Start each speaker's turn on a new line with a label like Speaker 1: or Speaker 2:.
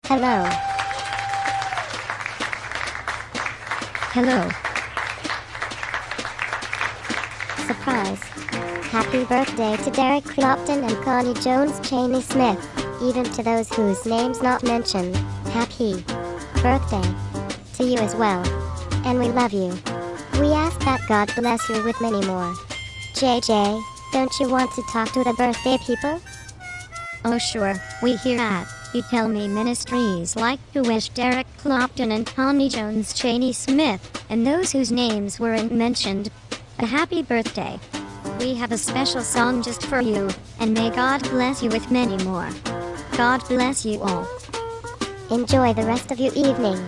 Speaker 1: Hello.
Speaker 2: Hello.
Speaker 1: Surprise. Happy birthday to Derek Clopton and Connie Jones Cheney Smith. Even to those whose names not mentioned, happy birthday to you as well. And we love you. We ask that God bless you with many more. JJ, don't you want to talk to the birthday people?
Speaker 2: Oh sure, we hear that. You Tell Me Ministries like to wish Derek Clopton and Connie Jones Cheney Smith, and those whose names weren't mentioned, a happy birthday. We have a special song just for you, and may God bless you with many more. God bless you all.
Speaker 1: Enjoy the rest of your evening.